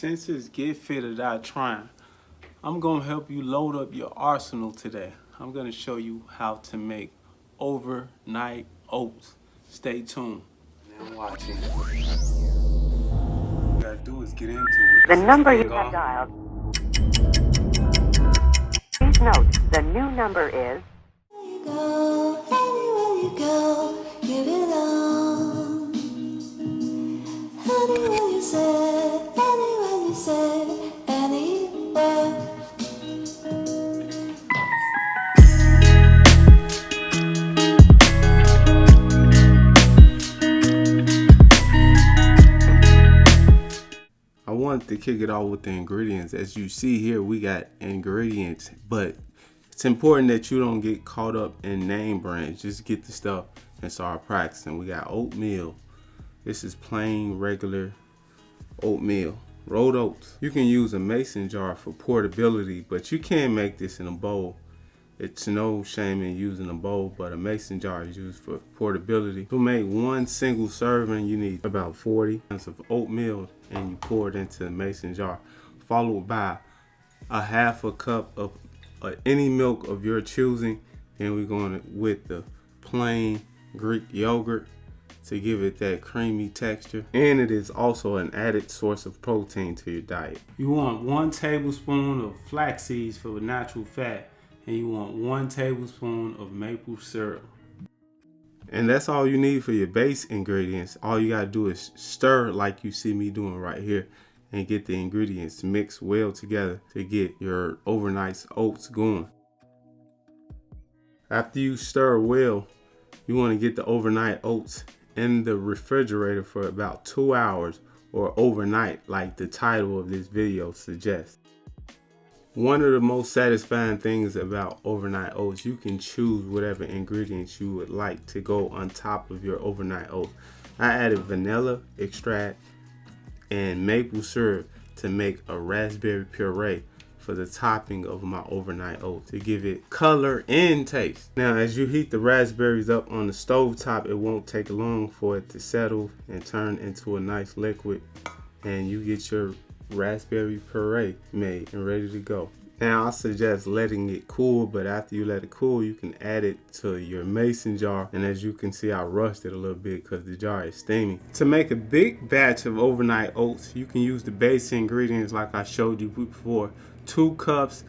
senses get fit without trying. I'm gonna help you load up your arsenal today. I'm gonna show you how to make overnight oats. Stay tuned and watching. What you gotta do is get into it. The number you have dialed. Please note, the new number is. You go, anywhere you go, give it on. Anywhere you say, anywhere you say, anywhere. I wanted to kick it off with the ingredients. As you see here, we got ingredients, but it's important that you don't get caught up in name brands. Just get the stuff and start practicing. We got oatmeal. This is plain, regular oatmeal. Rolled oats. You can use a mason jar for portability, but you can make this in a bowl. It's no shame in using a bowl, but a mason jar is used for portability. To make one single serving, you need about 40 ounces of oatmeal, and you pour it into the mason jar, followed by a half a cup of any milk of your choosing. And we're going with the plain Greek yogurt to give it that creamy texture. And it is also an added source of protein to your diet. You want 1 tablespoon of flax seeds for natural fat, and you want 1 tablespoon of maple syrup. And that's all you need for your base ingredients. All you gotta do is stir like you see me doing right here and get the ingredients mixed well together to get your overnight oats going. After you stir well, you wanna get the overnight oats in the refrigerator for about 2 hours, or overnight like the title of this video suggests. One of the most satisfying things about overnight oats, you can choose whatever ingredients you would like to go on top of your overnight oats. I added vanilla extract and maple syrup to make a raspberry puree for the topping of my overnight oats to give it color and taste. Now, as you heat the raspberries up on the stove top, it won't take long for it to settle and turn into a nice liquid, and you get your raspberry puree made and ready to go. Now, I suggest letting it cool, but after you let it cool, you can add it to your mason jar. And as you can see, I rushed it a little bit because the jar is steamy. To make a big batch of overnight oats, you can use the base ingredients like I showed you before. 2 cups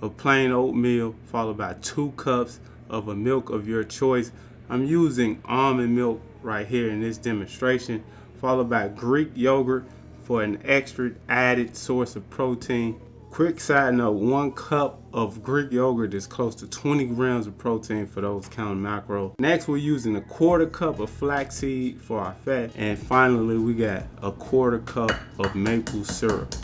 of plain oatmeal, followed by 2 cups of a milk of your choice. I'm using almond milk right here in this demonstration, followed by Greek yogurt for an extra added source of protein. Quick side note, 1 cup of Greek yogurt is close to 20 grams of protein for those counting macros. Next, we're using a 1/4 cup of flaxseed for our fat. And finally, we got a 1/4 cup of maple syrup.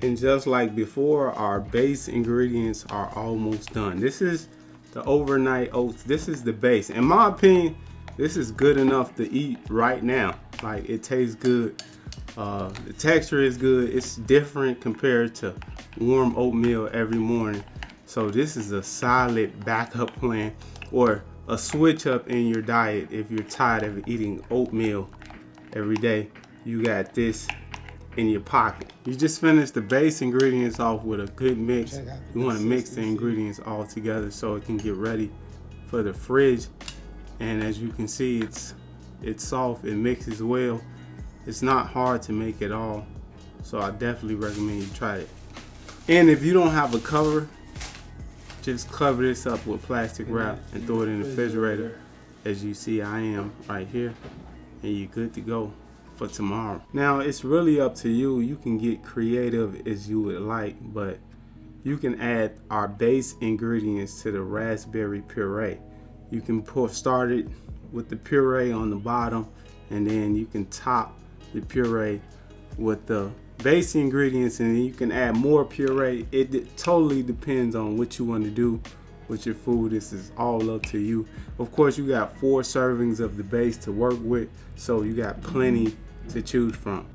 And just like before, our base ingredients are almost done. This is the overnight oats. This is the base. In my opinion, this is good enough to eat right now. Like, it tastes good. The texture is good. It's different compared to warm oatmeal every morning. So this is a solid backup plan, or a switch up in your diet if you're tired of eating oatmeal every day. You got this in your pocket. You just finished the base ingredients off with a good mix. You want to mix the ingredients all together so it can get ready for the fridge. And as you can see, it's soft, it mixes well. It's not hard to make at all, so I definitely recommend you try it. And if you don't have a cover, just cover this up with plastic wrap and throw it in the refrigerator. As you see, I am right here, and you're good to go for tomorrow. Now, it's really up to you. You can get creative as you would like, but you can add our base ingredients to the raspberry puree. You can start it with the puree on the bottom, and then you can top the puree with the base ingredients, and then you can add more puree. It totally depends on what you want to do with your food. This is all up to you. Of course, you got 4 servings of the base to work with, so you got plenty to choose from.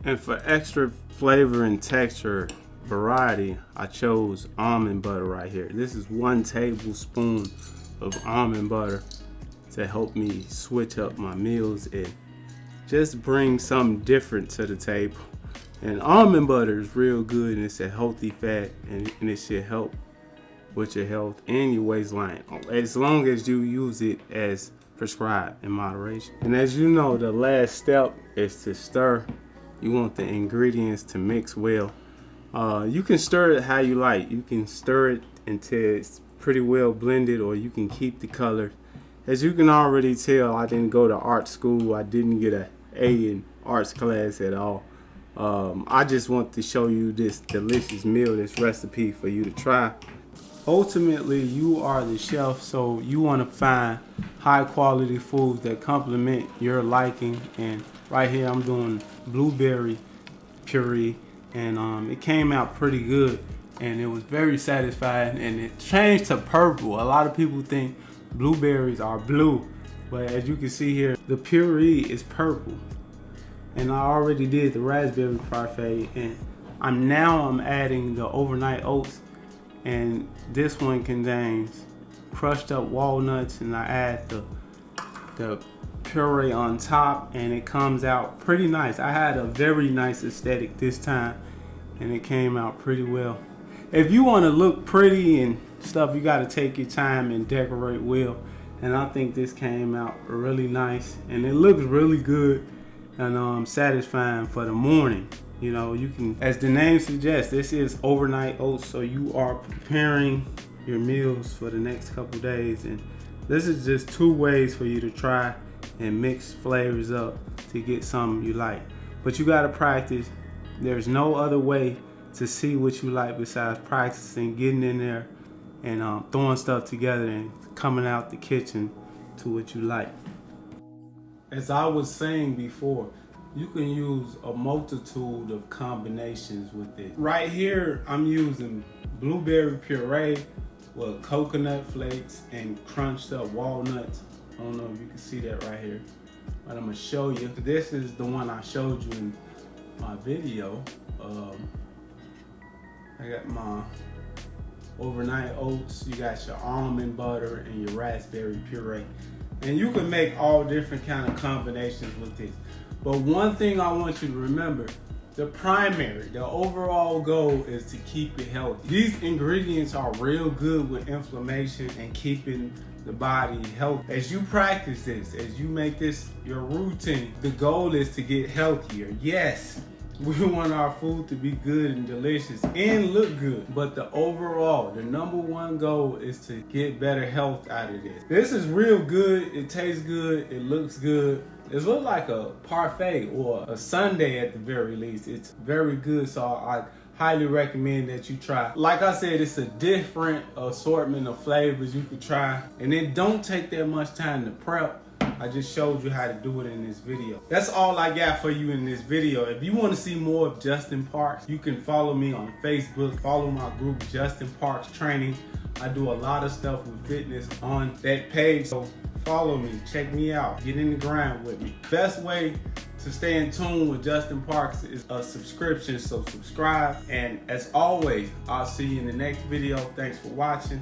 And for extra flavor and texture variety, I chose almond butter right here. This is 1 tablespoon of almond butter to help me switch up my meals and just bring something different to the table. And almond butter is real good, and it's a healthy fat, and it should help with your health and your waistline, as long as you use it as prescribed in moderation. And as you know, the last step is to stir. You want the ingredients to mix well. You can stir it how you like. You can stir it until it's pretty well blended, or you can keep the color. As you can already tell, I didn't go to art school. I didn't get an A in arts class at all. I just want to show you this delicious meal, this recipe for you to try. Ultimately, you are the chef, so you want to find high quality foods that complement your liking. And right here I'm doing blueberry puree, and it came out pretty good, and it was very satisfying, and it changed to purple. A lot of people think blueberries are blue, but as you can see here, the puree is purple. And I already did the raspberry parfait, and I'm adding the overnight oats, and this one contains crushed up walnuts, and I add the puree on top, and it comes out pretty nice. I had a very nice aesthetic this time, and it came out pretty well. If you want to look pretty and stuff, you got to take your time and decorate well, and I think this came out really nice, and it looks really good and satisfying for the morning. You know, you can, as the name suggests, this is overnight oats, so you are preparing your meals for the next couple days. And this is just 2 ways for you to try and mix flavors up to get something you like. But you gotta practice. There's no other way to see what you like besides practicing, getting in there and throwing stuff together and coming out the kitchen to what you like. As I was saying before, you can use a multitude of combinations with it. Right here, I'm using blueberry puree with coconut flakes and crunched up walnuts. I don't know if you can see that right here, but I'm gonna show you. This is the one I showed you in my video. I got my overnight oats, you got your almond butter and your raspberry puree. And you can make all different kind of combinations with this. But one thing I want you to remember, the overall goal is to keep it healthy. These ingredients are real good with inflammation and keeping the body healthy. As you practice this, as you make this your routine, the goal is to get healthier. Yes, we want our food to be good and delicious and look good, but the number one goal is to get better health out of this. This is real good, it tastes good, it looks good. It looks like a parfait or a sundae at the very least. It's very good, so I highly recommend that you try. Like I said, it's a different assortment of flavors you could try, and it don't take that much time to prep. I just showed you how to do it in this video. That's all I got for you in this video. If you want to see more of Justin Parks, you can follow me on Facebook. Follow my group, Justin Parks Training. I do a lot of stuff with fitness on that page. So follow me, check me out, get in the grind with me. Best way to stay in tune with Justin Parks is a subscription, so subscribe. And as always, I'll see you in the next video. Thanks for watching.